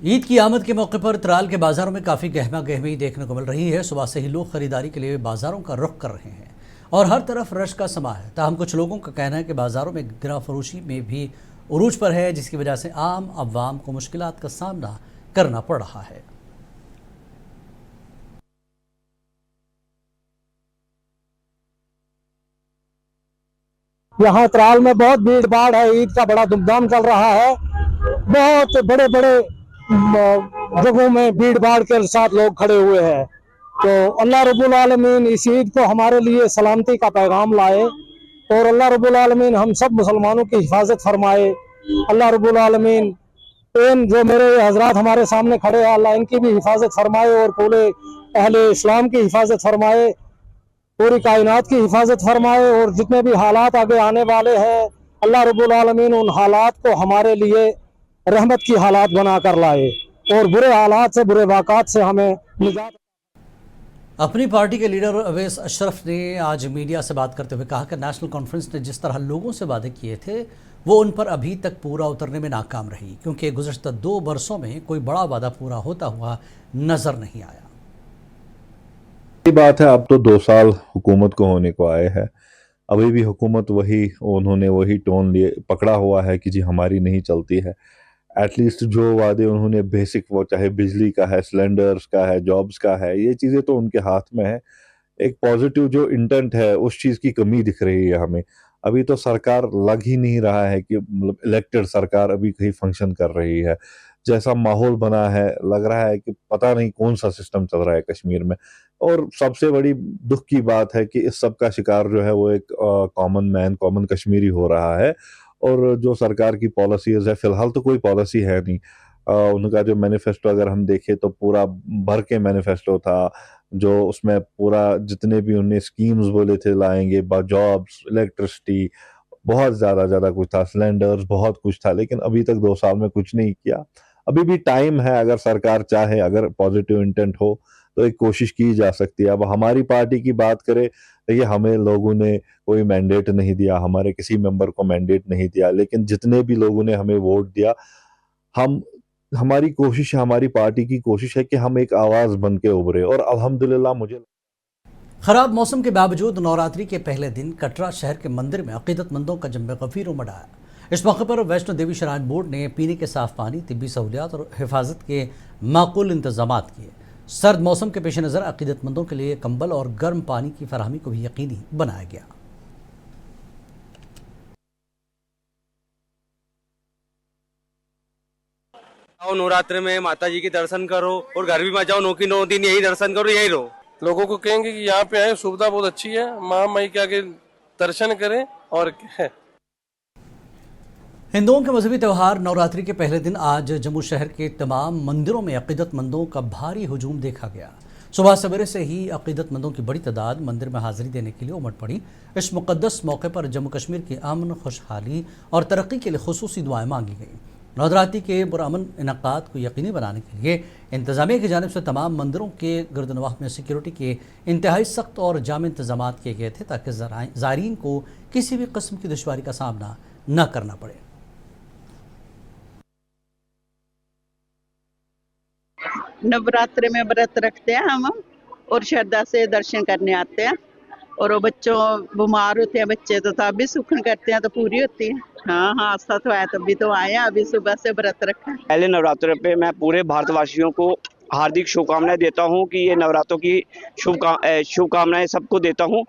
ईद की आमद के मौके पर त्राल के बाजारों में काफ़ी गहमा गहमी देखने को मिल रही है। सुबह से ही लोग खरीदारी के लिए बाजारों का रुख कर रहे हैं और हर तरफ रश का समा है। ताहम कुछ लोगों का कहना है कि बाजारों में गिरा फरोशी में भी उरूज पर है, जिसकी वजह से आम अवाम को मुश्किलात का सामना करना पड़ रहा है। यहाँ त्राल में बहुत भीड़ भाड़ है। ईद का बड़ा धूमधाम चल रहा है। बहुत बड़े बड़े जगहों में भीड़ भाड़ के साथ लोग खड़े हुए हैं। तो अल्लाह रब्बुल आलमीन इस ईद को हमारे लिए सलामती का पैगाम लाए और अल्लाह रब्बुल आलमीन हम सब मुसलमानों की हिफाजत फरमाए। अल्लाह रब्बुल आलमीन इन जो मेरे हजरात हमारे सामने खड़े हैं, अल्लाह इनकी भी हिफाजत फरमाए और पूरे अहले इस्लाम की हिफाजत फरमाए, पूरी कायनात की हिफाजत फरमाए। और जितने भी हालात आगे आने वाले हैं, अल्लाह रब्बुल आलमीन उन हालात को हमारे लिए रहमत की हालात बना कर लाए और बुरे हालात से, बुरे वाक़ात से हमें निजात। अपनी पार्टी के लीडर अवैस अशरफ ने आज मीडिया से बात करते हुए कहा कि नेशनल कॉन्फ्रेंस ने जिस तरह लोगों से वादे किए थे वो उन पर अभी तक पूरा उतरने में नाकाम रही, क्योंकि गुज़श्ता 2 बरसों में कोई बड़ा वादा पूरा होता हुआ नजर नहीं आया। ये बात है, अब तो 2 साल हुकूमत को होने को आए हैं, अभी भी हुकूमत उन्होंने वही टोन लिए पकड़ा हुआ है कि जी हमारी नहीं चलती है। एटलीस्ट जो वादे उन्होंने बेसिक, वो चाहे बिजली का है, सिलेंडर्स का है, जॉब्स का है, ये चीज़ें तो उनके हाथ में है। एक पॉजिटिव जो इंटेंट है उस चीज़ की कमी दिख रही है हमें। अभी तो सरकार लग ही नहीं रहा है कि मतलब इलेक्टेड सरकार अभी कहीं फंक्शन कर रही है। जैसा माहौल बना है, लग रहा है कि पता नहीं कौन सा सिस्टम चल रहा है कश्मीर में। और सबसे बड़ी दुख की बात है कि इस सब का शिकार जो है वो एक कॉमन मैन, कॉमन कश्मीरी हो रहा है। और जो सरकार की पॉलिसीज़ है, फ़िलहाल तो कोई पॉलिसी है नहीं। उनका जो मैनिफेस्टो अगर हम देखें तो पूरा भर के मैनिफेस्टो था, जो उसमें पूरा जितने भी उन्होंने स्कीम्स बोले थे लाएँगे, जॉब्स, इलेक्ट्रिसिटी, बहुत ज़्यादा कुछ था, सिलेंडर्स, बहुत कुछ था, लेकिन अभी तक 2 साल में कुछ नहीं किया। अभी भी टाइम है, अगर सरकार चाहे, अगर पॉजिटिव इंटेंट हो, तो एक कोशिश की जा सकती है। अब हमारी पार्टी की बात करें, देखिए हमें लोगों ने कोई मैंडेट नहीं दिया, हमारे किसी मेंबर को मैंडेट नहीं दिया, लेकिन जितने भी लोगों ने हमें वोट दिया, हम हमारी कोशिश है, हमारी पार्टी की कोशिश है कि हम एक आवाज़ बन के उभरे। और अल्हम्दुलिल्लाह मुझे खराब मौसम के बावजूद नवरात्रि के पहले दिन कटरा शहर के मंदिर में अकीदतमंदों का जम्मे गफीर उमड़ आया। इस मौके पर वैष्णो देवी श्राइन बोर्ड ने पीने के साफ पानी, तिब्बी सहूलियात और हिफाजत के माकूल इंतजाम किए। सर्द मौसम के पेश नज़र अकीदतमंदों के लिए कंबल और गर्म पानी की फराहमी को भी यकीनी बनाया गया। आओ नवरात्र में माता जी के दर्शन करो और घर भी मत जाओ, 9 की 9 दिन यही दर्शन करो, यही रहो। लोगों को कहेंगे कि यहाँ पे आए, सुविधा बहुत अच्छी है, माँ माई के आगे दर्शन करें। और हिंदुओं के मजहबी त्यौहार नवरात्रि के पहले दिन आज जम्मू शहर के तमाम मंदिरों में अकीदतमंदों का भारी हुजूम देखा गया। सुबह सवेरे से ही अकीदतमंदों की बड़ी तादाद मंदिर में हाजिरी देने के लिए उमड़ पड़ी। इस मुकद्दस मौके पर जम्मू कश्मीर की अमन, खुशहाली और तरक्की के लिए खुसूसी दुआएं मांगी गईं। नवरात्रि के पुरअमन इनकाद को यकीनी बनाने के लिए इंतजामिया की जानिब से तमाम मंदिरों के गिरदनवाह में सिक्योरिटी के इंतहाई सख्त और जाम इंतजाम किए गए थे, ताकि ज़ायरीन को किसी भी किस्म की दुश्वारी का सामना न करना पड़े। नवरात्रि में व्रत रखते हैं हम और श्रद्धा से दर्शन करने आते हैं। और वो बच्चों बीमार होते हैं बच्चे, तो तब भी सुखन करते हैं तो पूरी होती है। हाँ, आस्था तो है, तभी तो आए हैं। अभी सुबह से व्रत रखा है। पहले नवरात्र पे मैं पूरे भारतवासियों को हार्दिक शुभकामनाएं देता हूं कि ये नवरात्रों की शुभकामनाएं सबको देता हूं।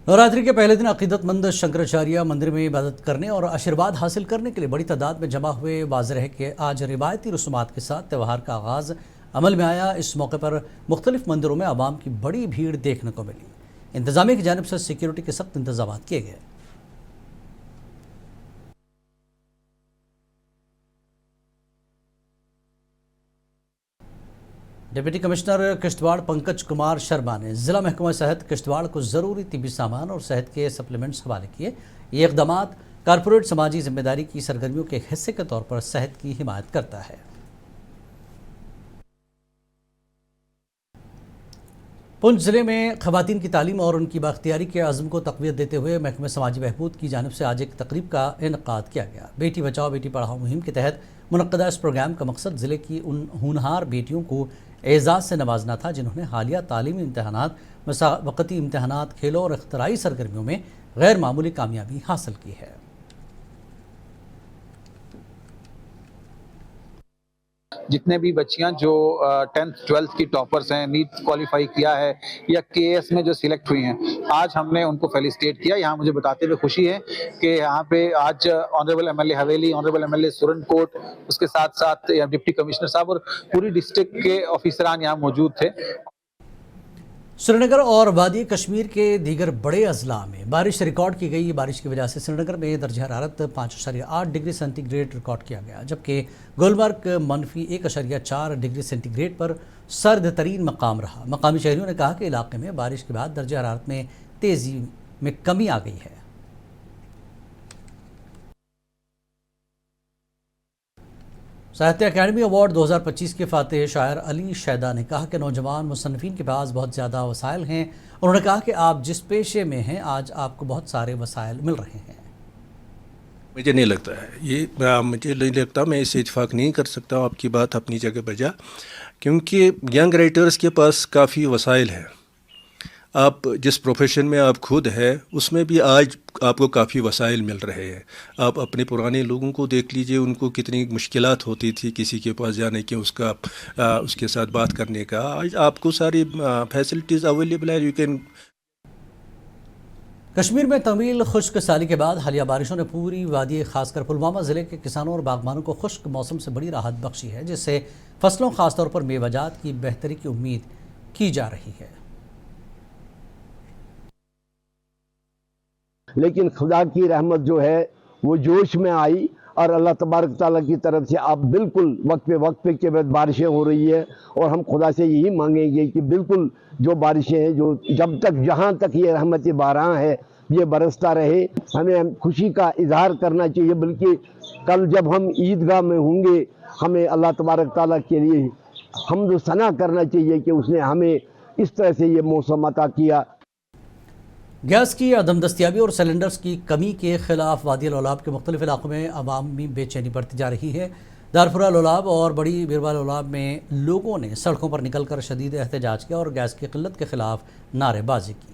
नवरात्रि के पहले दिन अकीदतमंद शंकराचार्य मंदिर में इबादत करने और आशीर्वाद हासिल करने के लिए बड़ी तादाद में जमा हुए। वाज़ेह है कि आज रिवायती रसूमात के साथ त्यौहार का आगाज़ अमल में आया। इस मौके पर मुख्तलिफ मंदिरों में आवाम की बड़ी भीड़ देखने को मिली। इंतजामिया की जानिब से सिक्योरिटी के सख्त इंतजाम किए गए। डिप्टी कमिश्नर किश्तवाड़ पंकज कुमार शर्मा ने ज़िला महकमा सेहत किश्तवाड़ को ज़रूरी तिबी सामान और सेहत के सप्लीमेंट्स हवाले किए। ये इक़दाम कारपोरेट समाजी जिम्मेदारी की सरगर्मियों के हिस्से के तौर पर सेहत की हिमायत करता है। पुंछ ज़िले में ख़वातीन की तालीम और उनकी बाख्तियारी के अज़्म को तक़वियत देते हुए महकमा समाजी बहबूद की जानिब से आज एक तकरीब का इनेकाद किया गया। बेटी बचाओ बेटी पढ़ाओ मुहिम के तहत मुनक्कदा इस प्रोग्राम का मकसद ज़िले की उन होनहार बेटियों को एजाज़ से नवाजना था जिन्होंने हालिया तालीमी इम्तहानात, मुसाबकती इम्तहानात, खेलों और इख्तराई सरगर्मियों में गैर मामूली कामयाबी हासिल की है। जितने भी बच्चियां जो 10th 12th की टॉपर्स हैं, नीट क्वालिफाई किया है या केएस में जो सिलेक्ट हुई हैं, आज हमने उनको फेलिसिटेट किया। यहाँ मुझे बताते हुए खुशी है कि यहाँ पे आज ऑनरेबल एमएलए हवेली, ऑनरेबल एमएलए सुरनकोट, उसके साथ साथ डिप्टी कमिश्नर साहब और पूरी डिस्ट्रिक्ट के ऑफिसरान यहाँ मौजूद थे। श्रीनगर और वादी कश्मीर के दीगर बड़े अजला में बारिश रिकॉर्ड की गई। बारिश की वजह से श्रीनगर में दर्जा हरारत 5.8 डिग्री सेंटीग्रेड रिकॉर्ड किया गया, जबकि गुलमर्ग -1.4 डिग्री सेंटीग्रेड पर सर्द तरीन मकाम रहा। मकामी शहरियों ने कहा कि इलाके में बारिश के बाद दर्जा हरारत में तेज़ी में कमी आ गई है। साहित्य अकादमी अवार्ड 2025 के फातेह शायर अली शैदा ने कहा कि नौजवान मुसन्निफीन के पास बहुत ज़्यादा वसाइल हैं। उन्होंने कहा कि आप जिस पेशे में हैं आज आपको बहुत सारे वसाइल मिल रहे हैं। मुझे नहीं लगता है मुझे नहीं लगता, मैं इससे इत्फाक नहीं कर सकता हूँ। आपकी बात अपनी जगह बजा, क्योंकि यंग राइटर्स के पास काफ़ी वसाइल है। आप जिस प्रोफेशन में आप खुद है उसमें भी आज आपको काफ़ी वसाइल मिल रहे हैं। आप अपने पुराने लोगों को देख लीजिए, उनको कितनी मुश्किलात होती थी किसी के पास जाने की, उसके साथ बात करने का। आज आपको सारी फैसिलिटीज़ अवेलेबल है। You can. कश्मीर में तवील खुश्क साली के बाद हालिया बारिशों ने पूरी वादी खासकर पुलवामा ज़िले के किसानों और बागबानों को खुश्क मौसम से बड़ी राहत बख्शी है, जिससे फसलों खासतौर पर मेवाजात की बेहतरी की उम्मीद की जा रही है। लेकिन खुदा की रहमत जो है वो जोश में आई और अल्लाह तबारक ताला की तरफ से अब बिल्कुल वक्त पे के बाद बारिशें हो रही है। और हम खुदा से यही मांगेंगे कि बिल्कुल जो बारिशें हैं, जो जब तक जहाँ तक ये रहमत बारां है ये बरसता रहे। हमें खुशी का इजहार करना चाहिए, बल्कि कल जब हम ईदगाह में होंगे हमें अल्लाह तबारक ताला के लिए हम्द सना करना चाहिए कि उसने हमें इस तरह से ये मौसम अता किया। गैस की अदम दस्तियाबी और सिलेंडर्स की कमी के खिलाफ वादी लोलाब के मुख्तलिफ इलाकों में अवामी बेचैनी बढ़ती जा रही है। दारपुरा लोलाब और बड़ी बिरवा लोलाब में लोगों ने सड़कों पर निकलकर शदीद एहतजाज किया और गैस की किल्लत के खिलाफ नारेबाजी की।